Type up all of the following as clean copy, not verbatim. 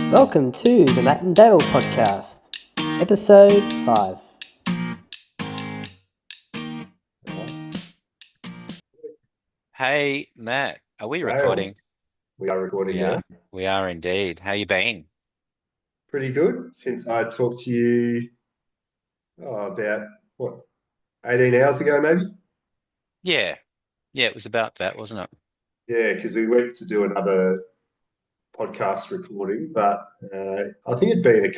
Welcome to the Matt and Dale podcast, episode 5. Hey, Matt, are we Dale, recording? we are recording We now. are. We are indeed. How you been? Pretty good since I talked to you about what, 18 hours ago, maybe? Yeah. Yeah, it was about that, wasn't it? Yeah, because we went to do another podcast recording, but I think it'd been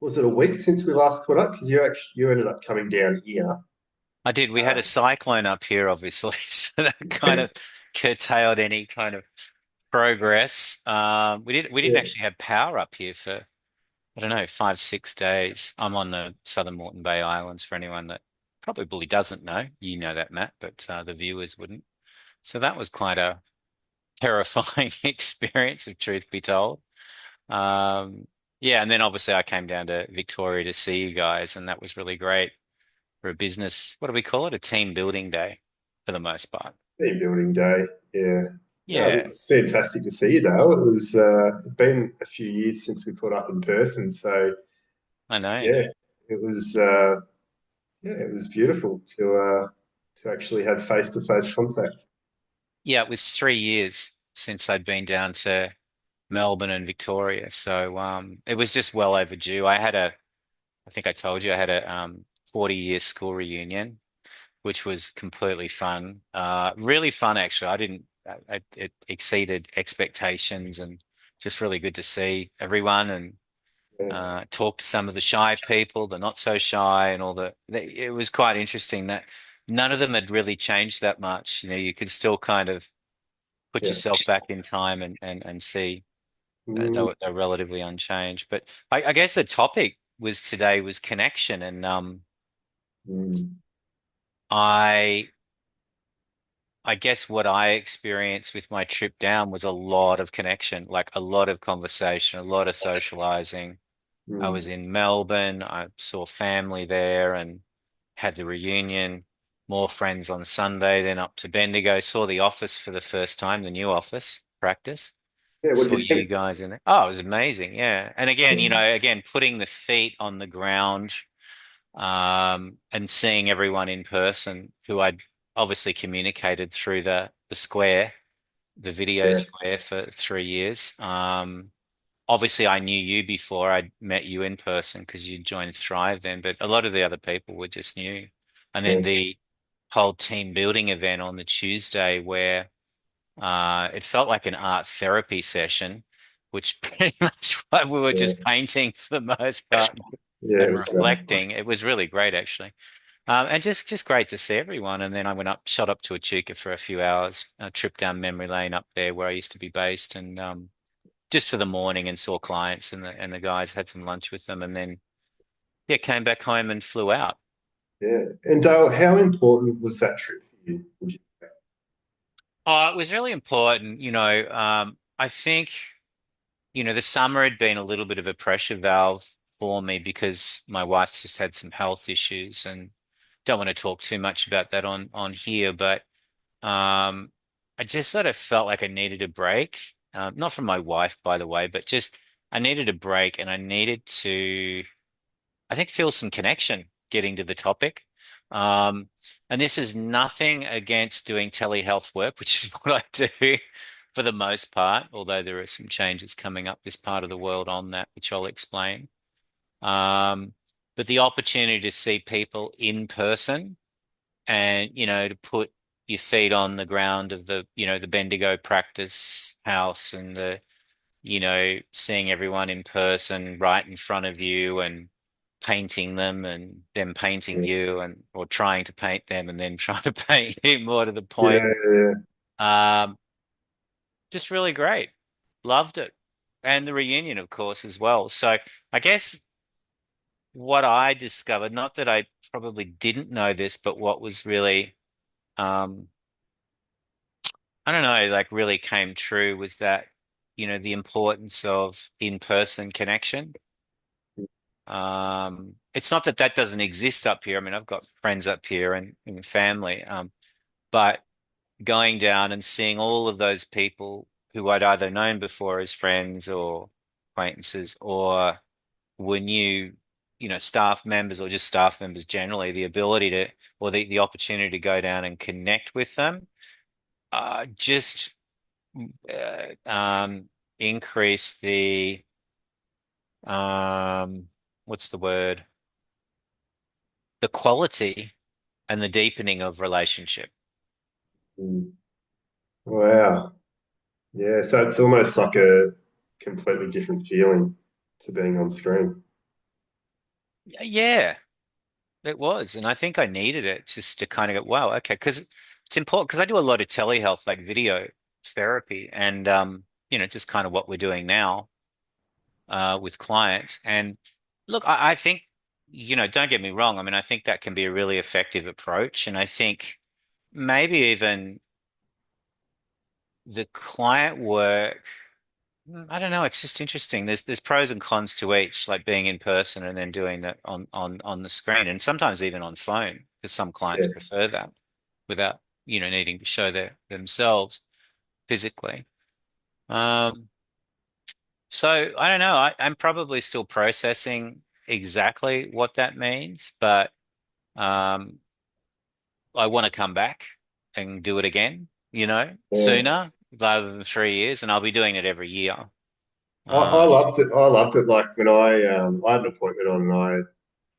was it a week since we last caught up? Because you ended up coming down here. I did. We had a Um, cyclone up here, obviously, so that kind of curtailed any kind of progress. We didn't yeah, actually have power up here for, I don't know, 5, 6 days. I'm on the Southern Moreton Bay Islands for anyone that probably doesn't know. You know that, Matt, but the viewers wouldn't. So that was quite a terrifying experience, if truth be told. Um, yeah, and then obviously I came down to Victoria to see you guys, and that was really great for a business. What do we call it? A team building day for the most part. team building day. Yeah. No, it Yeah, was fantastic to see you, Dale. It was been a few years since we caught up in person, so I know. yeah, it was. Yeah, it was beautiful to actually have face-to-face contact. Yeah, it was 3 years since I'd been down to Melbourne and Victoria, so it was just well overdue. I think I told you I had a 40-year school reunion, which was completely fun. Really fun, actually. I didn't, it exceeded expectations and just really good to see everyone and Yeah, talk to some of the shy people, the not so shy, and it was quite interesting that none of them had really changed that much. You know, you could still kind of put yeah. yourself back in time and see that Mm, they're relatively unchanged. But I guess the topic was today was connection, and mm, I. I guess what I experienced with my trip down was a lot of connection, like a lot of conversation, a lot of socializing. I was mm. in Melbourne, I saw family there and had the reunion, more friends on Sunday, then up to Bendigo, saw the office for the first time, the new office practice. Yeah, what Saw do you you think? guys in there. Oh, it was amazing. Yeah. And again, Yeah, again, putting the feet on the ground, and seeing everyone in person who I'd obviously communicated through the square, the video yeah, square for 3 years. Obviously, I knew you before I'd met you in person because you joined Thrive then, but a lot of the other people were just new. And then yeah, the whole team building event on the Tuesday where it felt like an art therapy session, which pretty much what we were yeah. just painting for the most part Yeah, it and was great. reflecting. It was really great, actually. And just great to see everyone. And then I went up, shot up to Echuca for a few hours, a trip down memory lane up there where I used to be based, and just for the morning and saw clients and the guys had some lunch with them, and then yeah, came back home and flew out. Yeah. And Dale, how important was that trip for you? Would you say? Oh, it was really important, I think, the summer had been a little bit of a pressure valve for me because my wife's just had some health issues and don't want to talk too much about that on here, but Um, I just sort of felt like I needed a break. Not from my wife, by the way, but just I needed a break and I needed to, I think, feel some connection getting to the topic. Um, and this is nothing against doing telehealth work, which is what I do for the most part, although there are some changes coming up this part of the world on that, which I'll explain. Um, but the opportunity to see people in person and to put your feet on the ground of the Bendigo practice house and seeing everyone in person right in front of you and painting them and them painting Yeah, you and or trying to paint them and then trying to paint you more to the yeah, point. yeah. Um, just really great. Loved it. And the reunion, of course, as well. So I guess what I discovered, not that I probably didn't know this, but what was really um I don't know, like really came true was that, the importance of in-person connection. It's not that that doesn't exist up here. I mean, I've got friends up here and family, but going down and seeing all of those people who I'd either known before as friends or acquaintances or were new, staff members or just staff members generally, the ability to, or the opportunity to go down and connect with them, just increase the, what's the word? The quality and the deepening of relationship. Mm. Wow. Yeah, so it's almost like a completely different feeling to being on screen. Yeah, it was. And I think I needed it just to kind of go, wow, okay, because it's important because I do a lot of telehealth, like video therapy, and just kind of what we're doing now with clients. And look, I think, don't get me wrong. I mean, I think that can be a really effective approach. And I think maybe even the client work, I don't know, it's just interesting. There's pros and cons to each, like being in person and then doing that on the screen and sometimes even on phone, because some clients Yeah. prefer that without, needing to show themselves physically. Um, So I don't know. I'm probably still processing exactly what that means, but um, I want to come back and do it again, Yeah. sooner rather than 3 years, and I'll be doing it every year. I Um, loved it. I loved it. Like when I had an appointment on and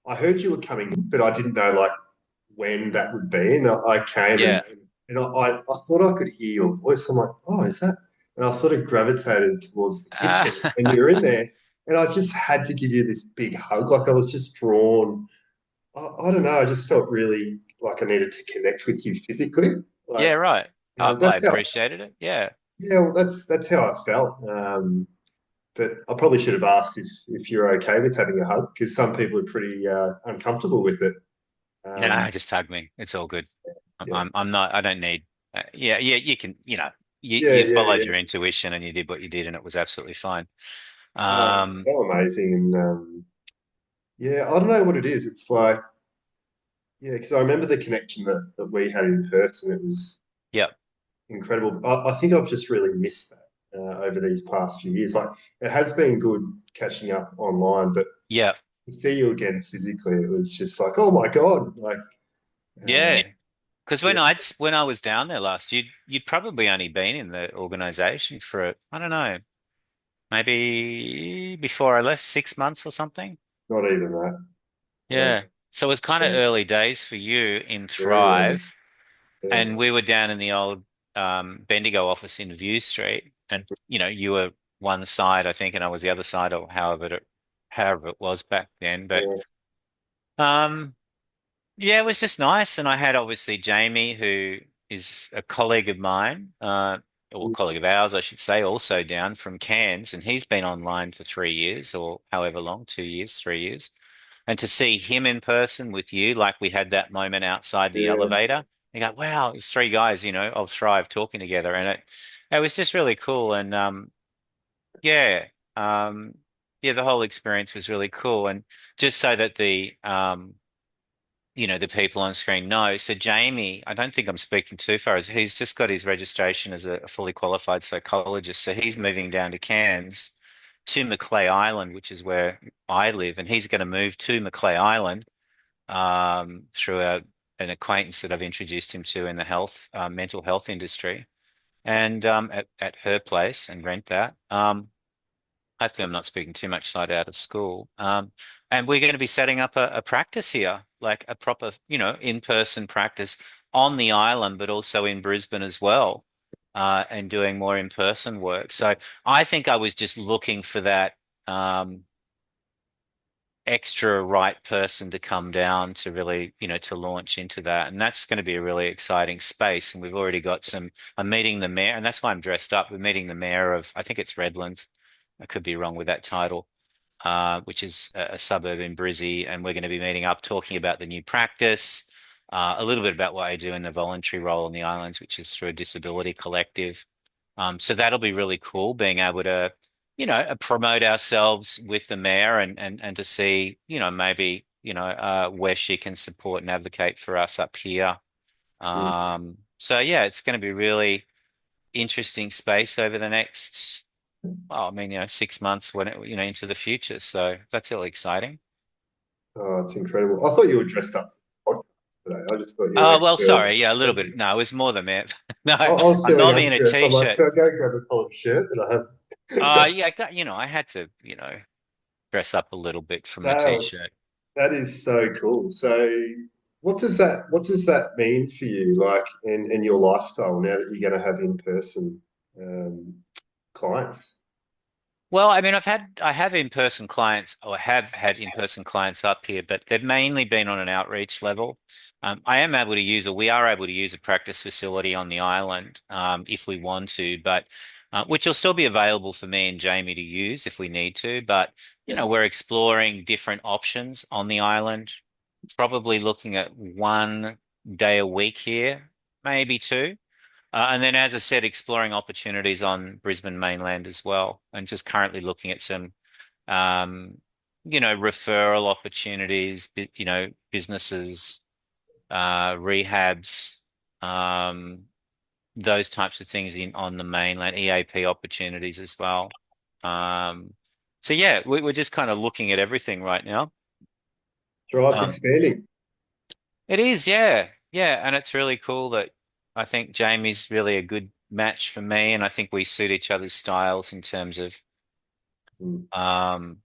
I heard you were coming in, but I didn't know like when that would be. And I came yeah. and I thought I could hear your voice. I'm like, oh, is that? And I sort of gravitated towards the kitchen and you're in there. And I just had to give you this big hug. Like I was just drawn. I don't know. I just felt really like I needed to connect with you physically. Like Yeah, right. I that's how. appreciated it. Yeah. Yeah, well, that's how I felt. But I probably should have asked if you're okay with having a hug because some people are pretty uncomfortable with it. No, Um, just hug me. It's all good. yeah, I'm not, I don't need, yeah, you can, yeah, you yeah, followed yeah. your intuition and you did what you did and it was absolutely fine. Oh, it's Um, so amazing, and yeah, I don't know what it is. It's like yeah, because I remember the connection that we had in person. It was yeah. incredible. I think I've just really missed that over these past few years. Like it has been good catching up online, but Yeah. to see you again physically, it was just like, oh my God, like Yeah. Because yeah, when I was down there last, you'd probably only been in the organization for, I don't know, maybe before I left, 6 months or something. not even that. Yeah, Yeah. So it was kind of yeah, early days for you in very early. Thrive. Yeah, And we were down in the old Bendigo office in View Street. And, you were one side, I think, and I was the other side, or however it was back then. But yeah, um yeah, it was just nice. And I had obviously Jamie, who is a colleague of mine, or a colleague of ours, I should say, also down from Cairns, and he's been online for 3 years or however long, 2 years, 3 years. And to see him in person with you, like we had that moment outside the yeah. elevator, you go, wow, it's three guys, of Thrive talking together. And it was just really cool. And yeah, um, yeah, the whole experience was really cool. And just so that the people on screen know. So Jamie, I don't think I'm speaking too far, as he's just got his registration as a fully qualified psychologist. So he's moving down to Cairns to Macleay Island, which is where I live, and he's going to move to Macleay Island through an acquaintance that I've introduced him to in the mental health industry, and at her place and rent that. Hopefully, I'm not speaking too much side out of school. And we're going to be setting up a practice here, like a proper, in-person practice on the island, but also in Brisbane as well, and doing more in-person work. So I think I was just looking for that extra right person to come down to really, to launch into that. And that's going to be a really exciting space. And we've already got I'm meeting the mayor, and that's why I'm dressed up. We're meeting the mayor of, I think it's Redlands. I could be wrong with that title, which is a suburb in Brizzy. And we're going to be meeting up, talking about the new practice, a little bit about what I do in the voluntary role in the islands, which is through a disability collective. So that'll be really cool, being able to, promote ourselves with the mayor and to see, maybe, where she can support and advocate for us up here. So yeah, it's going to be really interesting space over the next well, I mean, 6 months when into the future. So that's really exciting. Oh, it's incredible. I thought you were dressed up for the podcast today. I just thought you were Oh, well, ex-serve sorry. Yeah, a little bit. person. No, it was more than that. No, I was I'm feeling normally in a undressed. I'm like, t-shirt. should I go grab a collared shirt that I have? Yeah, I had to, dress up a little bit for my That t-shirt. that is so cool. So what does that mean for you, like in your lifestyle now that you're going to have in-person um, clients? Well, I mean, I have in-person clients or have had in-person clients up here, but they've mainly been on an outreach level. We are able to use a practice facility on the island if we want to, but which will still be available for me and Jamie to use if we need to. But Yeah. we're exploring different options on the island, probably looking at 1 day a week here, maybe two. And then, as I said, exploring opportunities on Brisbane mainland as well, and just currently looking at some, um, referral opportunities, businesses, rehabs, um, those types of things on the mainland, EAP opportunities as well. Um, so yeah, we're just kind of looking at everything right now. Drive's Um, expanding. It is, yeah. Yeah, and it's really cool that I think Jamie's really a good match for me, and I think we suit each other's styles in terms of Mm. um,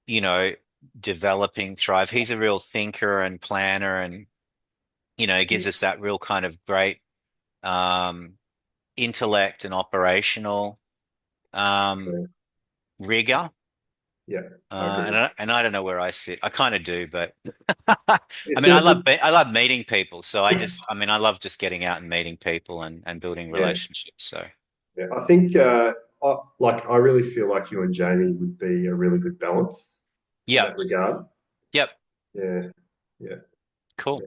you know, developing Thrive. He's a real thinker and planner and gives us that real kind of great um intellect and operational um Yeah, rigor. yeah, I agree. And I don't know where I sit. I kind of do, but I It's mean, a, it's I love meeting people. So I mean, I love just getting out and meeting people and building yeah, relationships. So yeah. I think I really feel like you and Jamie would be a really good balance in yep, that regard. yep, Yeah, yeah, cool.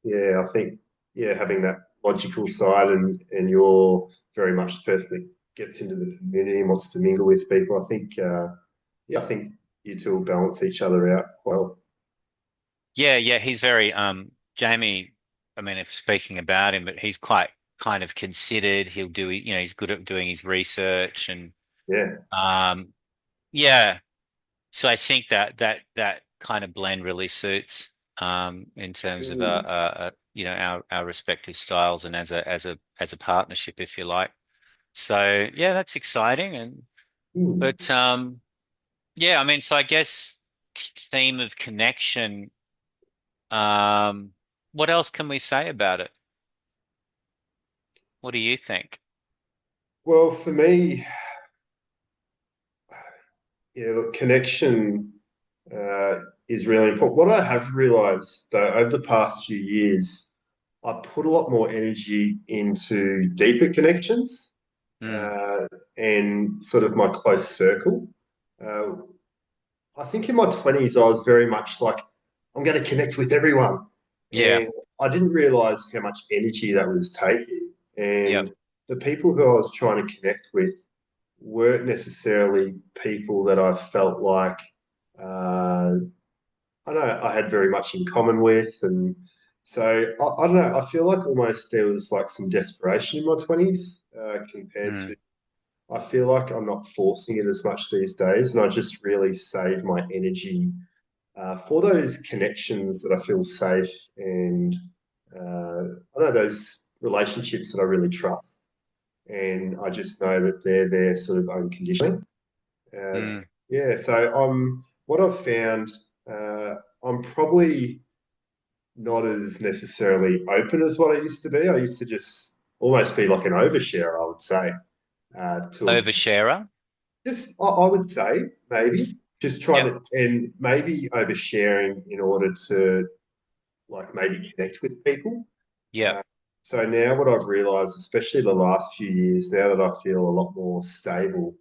yeah. Yeah, I think having that logical side and you're very much the person that gets into the community and wants to mingle with people. I think you two will balance each other out well. Yeah, yeah. He's very Jamie. I mean, if speaking about him, but he's quite kind of considered. He'll do, he's good at doing his research and Yeah. um, yeah. So I think that kind of blend really suits in terms of Mm. our respective styles and as a partnership, if you like. So yeah, that's exciting. Mm. But yeah, I mean, so I guess theme of connection. Um, what else can we say about it? What do you think? Well, for me, yeah, look, connection uh, is really important. What I have realized though over the past few years, I put a lot more energy into deeper connections Mm, uh, and sort of my close circle. Uh, I think in my 20s, I was very much like, I'm going to connect with everyone. yeah, And I didn't realize how much energy that was taking. yep, And the people who I was trying to connect with weren't necessarily people that I felt like I know I had very much in common with. And so I don't know, I feel like almost there was like some desperation in my 20s compared mm, to I feel like I'm not forcing it as much these days, and I just really save my energy for those connections that I feel safe and I know those relationships that I really trust, and I just know that they're there sort of unconditionally. Uh, mm, yeah, so what I've found. Uh, I'm probably not as necessarily open as what I used to be. I used to just almost be like an overshare, I would say, to oversharer. just, I would say, maybe just trying Yep, to, and maybe oversharing in order to like maybe connect with people. yep, Uh, so now what I've realized, especially the last few years, now that I feel a lot more stable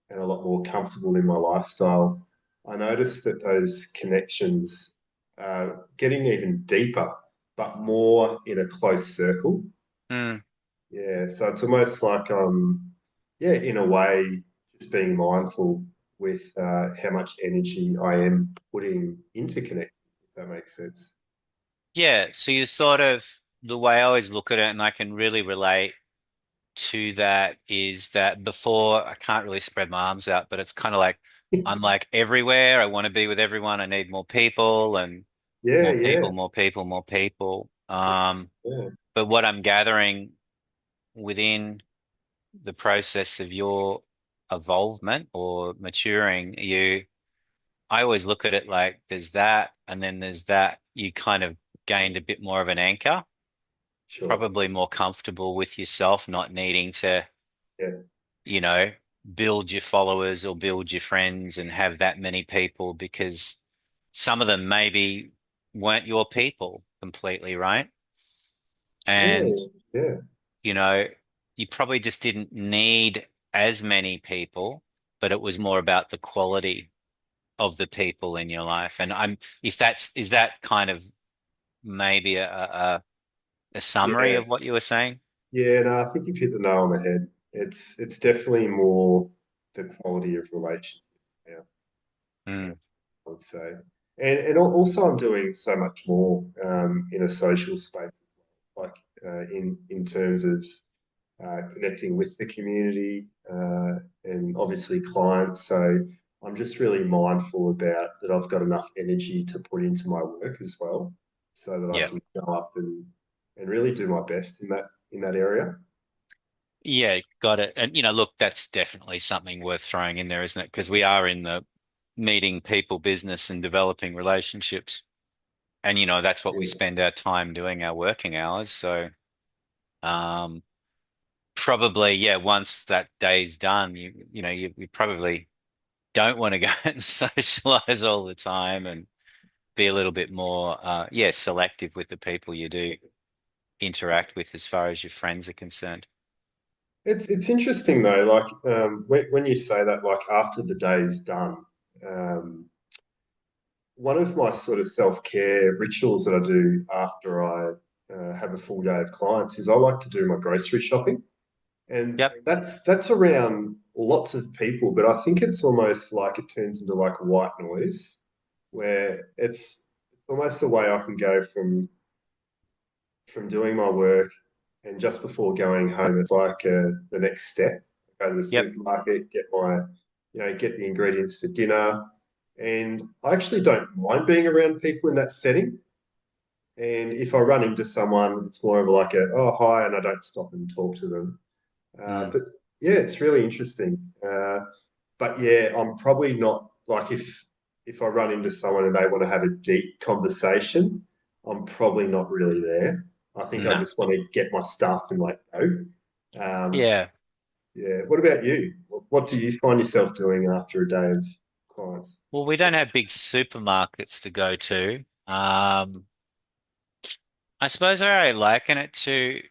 and a lot more comfortable in my lifestyle, I notice that those connections are getting even deeper, but more in a close circle. mm, Yeah, so it's almost like yeah, in a way, just being mindful with how much energy I am putting into connecting, if that makes sense. yeah. So you sort of the way I always look at it, and I can really relate. to that is that before I can't really spread my arms out, but it's kind of like I'm like everywhere. I want to be with everyone. I need more people and Yeah, more yeah, people, more people, more people. yeah. But what I'm gathering within the process of your evolvement or maturing, I always look at it like there's that, and then there's that. You kind of gained a bit more of an anchor, Sure. probably more comfortable with yourself, not needing to, Yeah, you know, build your followers or build your friends and have that many people because some of them maybe weren't your people completely, right? yeah, And, yeah. you know, you probably just didn't need as many people, but it was more about the quality of the people in your life. And if is that kind of maybe a summary Yeah, of what you were saying? yeah, no, I think you've hit the nail on the head. It's definitely more the quality of relationships now, Mm, I would say. Also I'm doing so much more in a social space, like in terms of connecting with the community and obviously clients. So I'm just really mindful about that I've got enough energy to put into my work as well, so that I yeah. can show up and really do my best in that area. Yeah, got it. And look, that's definitely something worth throwing in there, isn't it? Because we are in the meeting people business and developing relationships. And that's what we Yeah. spend our time doing, our working hours. So um probably, yeah, once that day's done, you probably don't want to go and socialize all the time and be a little bit more yeah, selective with the people you do interact with as far as your friends are concerned. It's interesting though, like when you say that, like after the day's done, um, one of my sort of self-care rituals that I do after I have a full day of clients is I like to do my grocery shopping. And Yep. that's around lots of people, but I think it's almost like it turns into like white noise, where it's almost a way I can go from doing my work and just before going home, it's like the next step. Go to the Yep. supermarket, get the ingredients for dinner, and I actually don't mind being around people in that setting. And if I run into someone, it's more of like oh hi, and I don't stop and talk to them. Mm. But yeah, it's really interesting. But yeah, I'm probably not like if I run into someone and they want to have a deep conversation, I'm probably not really there. I think I No. just want to get my stuff and like go. Um, Yeah. yeah. What about you? What do you find yourself doing after a day of clients? Well, we don't have big supermarkets to go to. I suppose I liken it to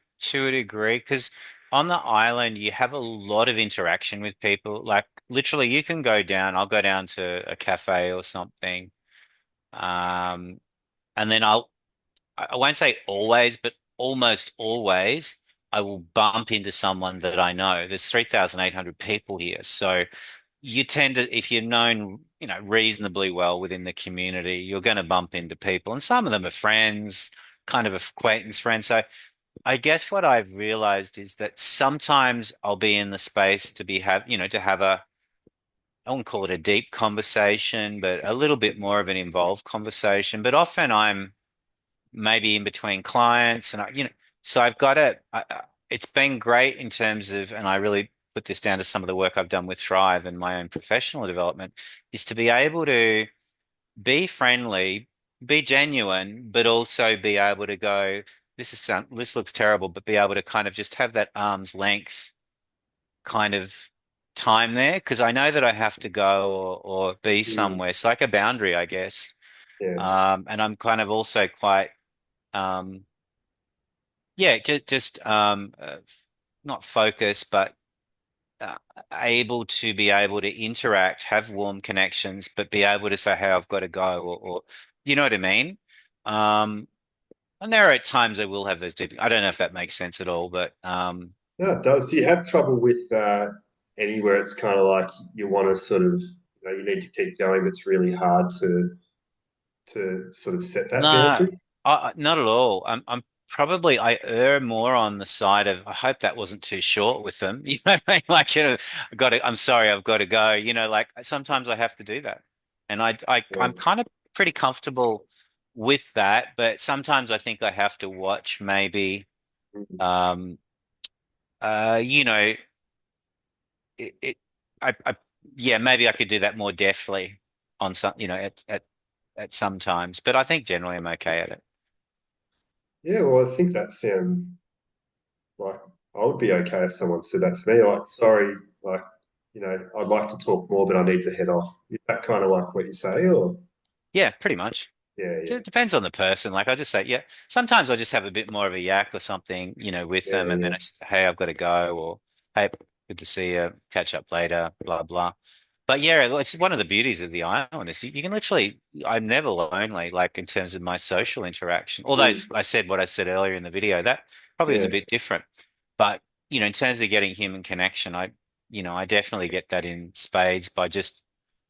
a degree because on the island you have a lot of interaction with people. Like literally, you can go down. I'll go down to a cafe or something, um, and then I won't say always, but almost always, I will bump into someone that I know. There's 3,800 people here, so you tend to, if you're known, reasonably well within the community, you're going to bump into people, and some of them are friends, kind of acquaintance friends. So I guess what I've realized is that sometimes I'll be in the space to have I won't call it a deep conversation, but a little bit more of an involved conversation. But often I'm maybe in between clients, and so I've got it's been great in terms of, and I really put this down to some of the work I've done with Thrive and my own professional development, is to be able to be friendly, be genuine, but also be able to go, this looks terrible, but be able to kind of just have that arm's length kind of time there because I know that I have to go or be Mm, somewhere. It's like a boundary, I guess. yeah. And I'm kind of also quite um yeah, just not focused, but uh, able to be able to interact, have warm connections, but be able to say, "Hey, I've got to go," or you know what I mean. Um, and there are times I will have those deep. I don't know if that makes sense at all, but No, it does. Do you have trouble with anywhere it's kind of like you want to sort of, you need to keep going, but it's really hard to sort of set that no, boundary? not at all. I'm probably I err more on the side of I hope that wasn't too short with them. You know what I mean? Like, I got to, I'm sorry, I've got to go. Like sometimes I have to do that. And Yeah. I'm kind of pretty comfortable with that, but sometimes I think I have to watch maybe Mm. um you know it I yeah, maybe I could do that more deftly on some, at some times, but I think generally I'm okay at it. Yeah, well, I think that sounds like I would be okay if someone said that to me. Like, sorry, like, I'd like to talk more, but I need to head off. Is that kind of like what you say, or Yeah, pretty much. yeah, yeah, It depends on the person. Like I just say, yeah, sometimes I just have a bit more of a yak or something, with yeah, them, and then yeah. I say, hey, I've got to go, or hey, good to see you, catch up later, blah blah. But yeah, it's one of the beauties of the island is you can literally, I'm never lonely, like in terms of my social interaction. Although Mm, I said what I said earlier in the video, that probably was a yeah, bit different. But in terms of getting human connection, I definitely get that in spades by just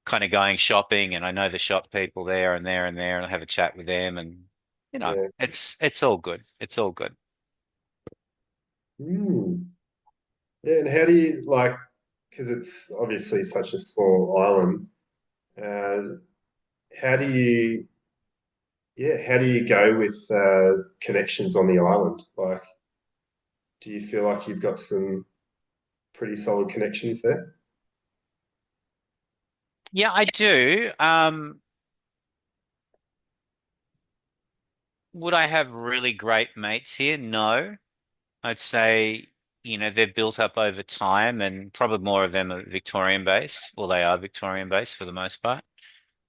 kind of going shopping, and I know the shop people there and there and there, and I have a chat with them, and yeah. it's all good. It's all good. Mm. Yeah, and how do you like, because it's obviously such a small island, uh, how do you, yeah, how do you go with connections on the island? Like, do you feel like you've got some pretty solid connections there? Yeah, I do. Would I have really great mates here? No. I'd say, they've built up over time, and probably more of them are Victorian based. Well, they are Victorian based for the most part.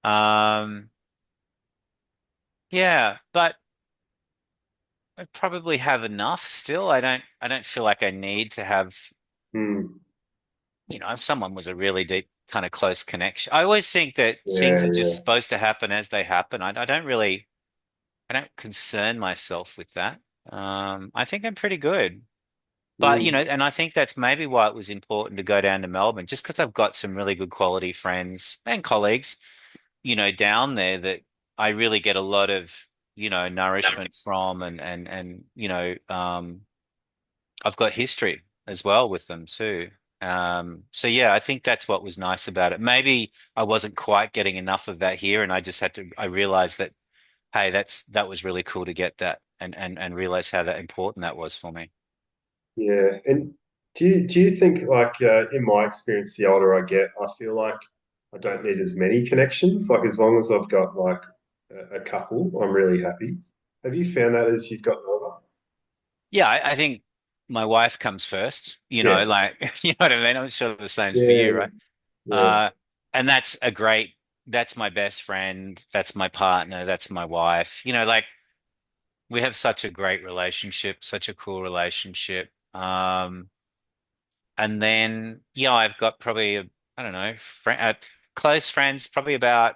Um, yeah, but I probably have enough still. I don't feel like I need to have, Mm. if someone was a really deep kind of close connection. I always think that things Yeah, are just yeah. supposed to happen as they happen. I don't concern myself with that. I think I'm pretty good. But, Mm. and I think that's maybe why it was important to go down to Melbourne, just because I've got some really good quality friends and colleagues, down there that I really get a lot of, nourishment from, and I've got history as well with them too. So yeah, I think that's what was nice about it. Maybe I wasn't quite getting enough of that here, and I realized that, hey, that was really cool to get that, and realize how that important that was for me. Yeah, and do you think like in my experience, the older I get, I feel like I don't need as many connections. Like as long as I've got like a couple, I'm really happy. Have you found that as you've gotten older? Yeah, I think my wife comes first, Yeah, like, you know what I mean? I'm sure the same's for yeah, you, right? yeah. Uh, and that's my best friend, that's my partner, that's my wife. Like we have such a great relationship, such a cool relationship. And then, yeah, I've got probably, I don't know, close friends, probably about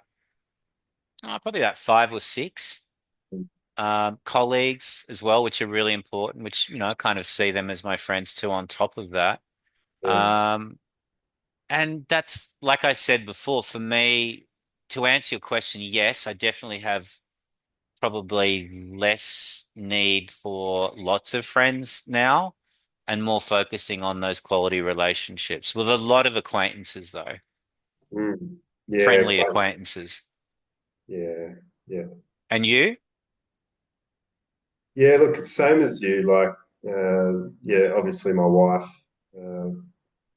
five or six. Colleagues as well, which are really important, which, I kind of see them as my friends too on top of that. Yeah. Um, and that's, like I said before, for me, to answer your question, yes, I definitely have probably less need for lots of friends now, and more focusing on those quality relationships with a lot of acquaintances, though, Mm. Yeah, friendly quite. acquaintances. Yeah, yeah. And you? Yeah, look, same as you. Like, yeah, obviously my wife,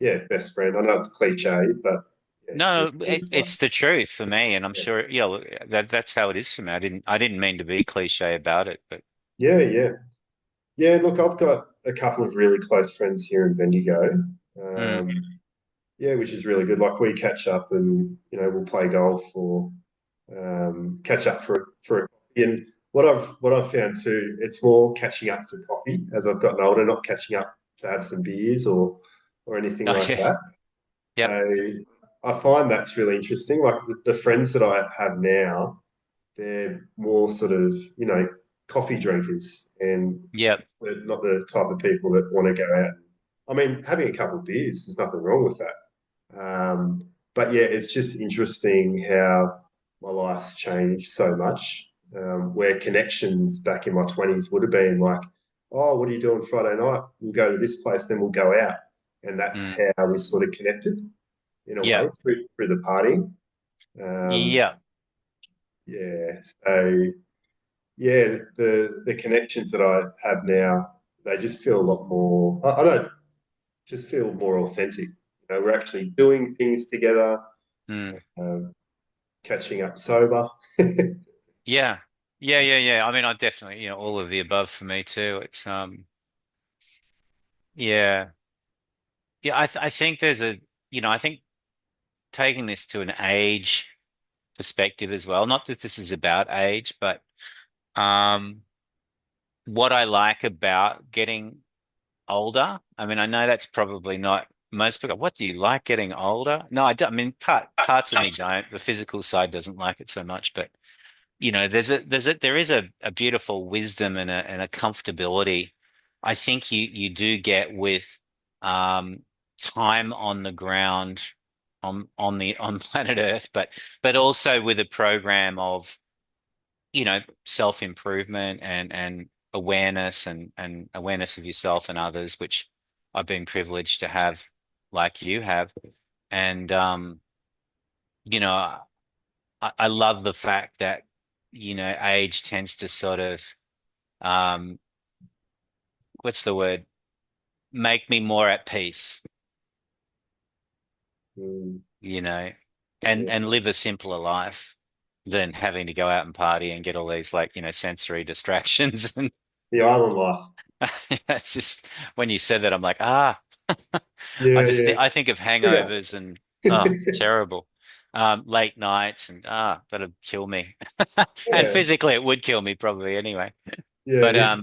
yeah, best friend. I know it's a cliche, but yeah, No, it is like, it's the truth for me, and I'm yeah, sure, yeah, look, that's how it is for me. I didn't mean to be cliche about it, but yeah, yeah. Yeah, look, I've got a couple of really close friends here in Bendigo. mm, Um, yeah, which is really good. Like we catch up and we'll play golf or catch up for a coffee. And what I've found too, it's more catching up for coffee as I've gotten older, not catching up to have some beers or anything oh like yeah, that. yep, I find that's really interesting. Like the friends that I have now, they're more sort of coffee drinkers and yep, they're not the type of people that want to go out. I mean, having a couple of beers, there's nothing wrong with that. But yeah, it's just interesting how my life's changed so much where connections back in my 20s would have been like, oh, what are you doing Friday night? We'll go to this place, then we'll go out. And that's Mm. how we sort of connected in a Yeah. way through the partying. Um, Yeah. yeah. So yeah, the connections that I have now, they just feel a lot more. I don't just feel more authentic. We're actually doing things together, Mm. um, catching up sober. Yeah. Yeah, yeah, yeah. I mean, I definitely, all of the above for me too. It's yeah. Yeah, I think I think taking this to an age perspective as well, not that this is about age, but um what I like about getting older. I mean, I know that's probably not most people. What do you like getting older? No, I don't. I mean, parts of me don't. The physical side doesn't like it so much, but there is a beautiful wisdom and a comfortability. I think you do get with um, time on the ground on planet Earth, but also with a program of self-improvement and awareness and awareness of yourself and others, which I've been privileged to have, like you have. And you know, I love the fact that, age tends to sort of um what's the word? Make me more at peace, Mm, you know, yeah. and live a simpler life than having to go out and party and get all these like, sensory distractions. And The island life. it's just when you said that, I'm like, ah. Yeah, yeah. I think of Yeah. hangovers and terrible. Late nights and that'd kill me. And Yeah, physically it would kill me probably anyway. yeah, But yeah.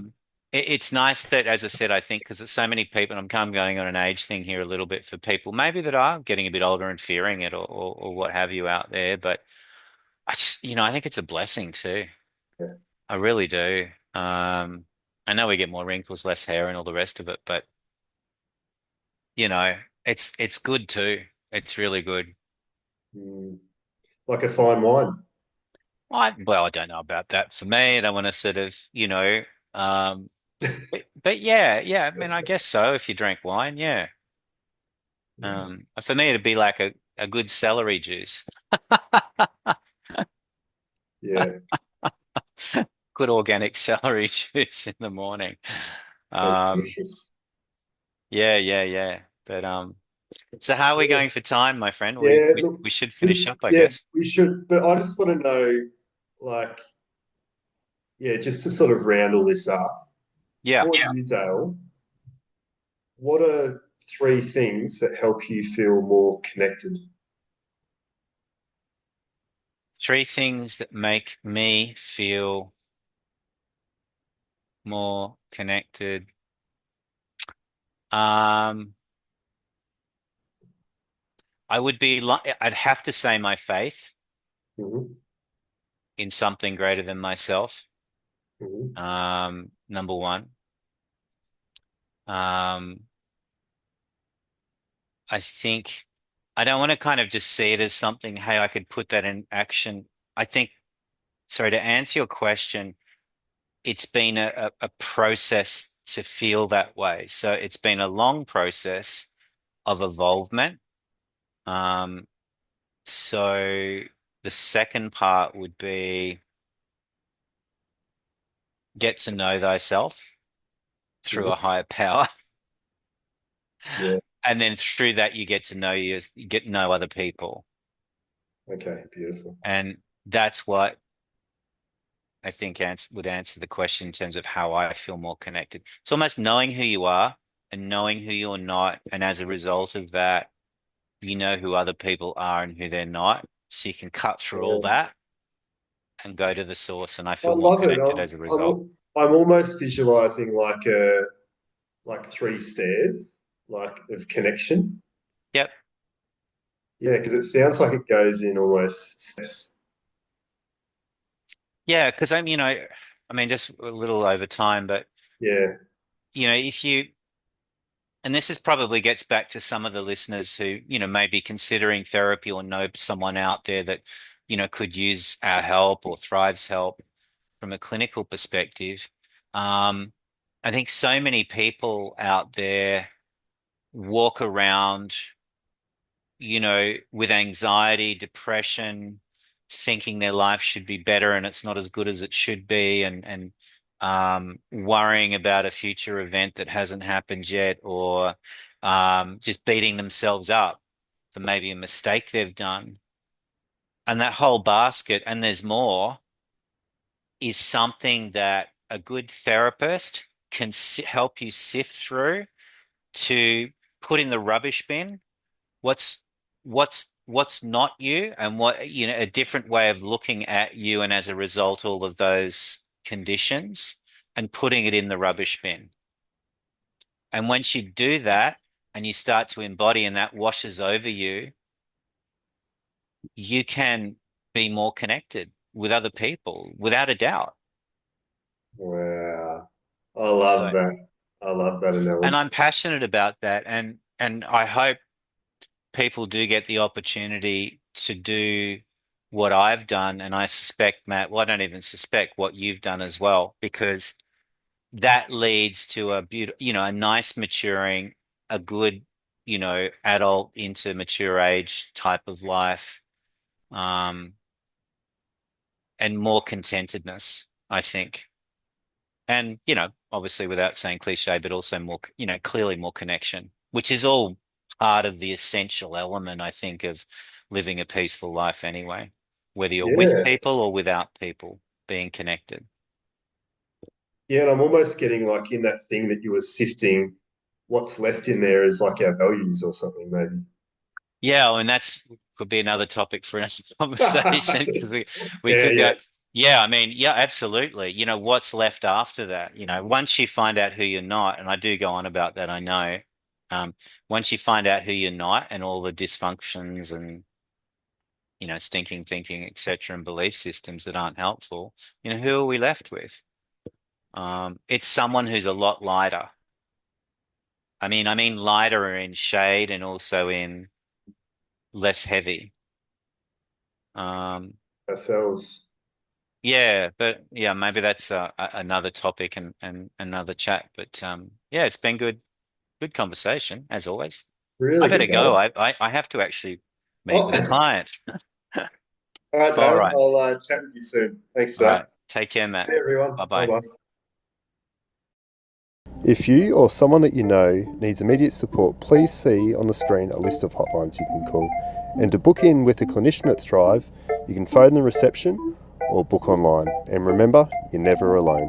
it's nice that, as I said, I think because there's so many people, and I'm kind of going on an age thing here a little bit for people maybe that are getting a bit older and fearing it or what have you out there. But I think it's a blessing too. Yeah. I really do. I know we get more wrinkles, less hair, and all the rest of it, but it's good too. It's really good. Mm. Like a fine wine. Well, I don't know about that for me. I don't want to sort of, but yeah, yeah. I mean, I guess so. If you drink wine, yeah. For me, it'd be like a good celery juice, Yeah. good organic celery juice in the morning. Um, Delicious. yeah, yeah, yeah. But so how are we Yeah. going for time, my friend? We Yeah, we, look, we should finish this, up, I yeah, guess. we should, but I just want to know, like, yeah, just to sort of round all this up, Yeah. for you, Dale, what are three things that help you feel more connected? Three things that make me feel more connected. Um, I'd have to say my faith Hmm. in something greater than myself. Hmm. Number one. Um, I think I don't want to kind of just see it as something, hey, I could put that in action. I think, sorry, to answer your question, it's been a process to feel that way. So it's been a long process of evolvement. Um, so the second part would be get to know thyself through Hmm. a higher power. Yeah. And then through that, you get to know other people. Okay. Beautiful. And that's what I think would answer the question in terms of how I feel more connected. It's almost knowing who you are and knowing who you're not. And as a result of that, you know who other people are and who they're not. So you can cut through all Yeah. that and go to the source. And I I feel more love it. connected as a result. I'm almost visualizing like three stairs, like of connection. Yep. Yeah, because it sounds like it goes in almost steps. Yeah. Because I mean, just a little over time, but Yeah. if you, and this is probably gets back to some of the listeners who, may be considering therapy or know someone out there that, could use our help or Thrive's help. from a clinical perspective. I think so many people out there walk around, with anxiety, depression, thinking their life should be better and it's not as good as it should be, and worrying about a future event that hasn't happened yet, or just beating themselves up for maybe a mistake they've done. And that whole basket, and there's more, is something that a good therapist can help you sift through to put in the rubbish bin what's not you, and what, a different way of looking at you, and as a result all of those conditions, and putting it in the rubbish bin. And once you do that and you start to embody, and that washes over you, you can be more connected with other people, without a doubt. Wow. I love that. I love that analogy. And I'm passionate about that. And I hope people do get the opportunity to do what I've done. And I suspect, Matt, well, I don't even suspect what you've done as well, because that leads to a a nice maturing, a good, adult into mature age type of life, and more contentedness, I think. And, obviously without saying cliche, but also more, clearly more connection, which is all part of the essential element, I think, of living a peaceful life anyway, whether you're with people or without people, being connected. Yeah, and I'm almost getting like in that thing that you were sifting, what's left in there is like our values or something, maybe. Yeah, and could be another topic for another conversation, because we Yeah, could yeah. go, yeah, I mean, yeah, absolutely. What's left after that? Once you find out who you're not, and I do go on about that, I know. Once you find out who you're not, and all the dysfunctions and, stinking thinking, etc., and belief systems that aren't helpful, who are we left with? It's someone who's a lot lighter. I mean lighter in shade, and also in less heavy. Ourselves. Yeah, but yeah, maybe that's another topic, and another chat. But yeah, it's been good conversation as always. Really I better good go. time. I have to actually meet with a Oh, client. all right, All Dave. right. I'll chat with you soon. Thanks for All right. that. Take care, Matt. Hey, everyone. Bye bye. Bye-bye. If you or someone that you know needs immediate support, please see on the screen a list of hotlines you can call. And to book in with a clinician at Thrive, you can phone the reception or book online. And remember, you're never alone.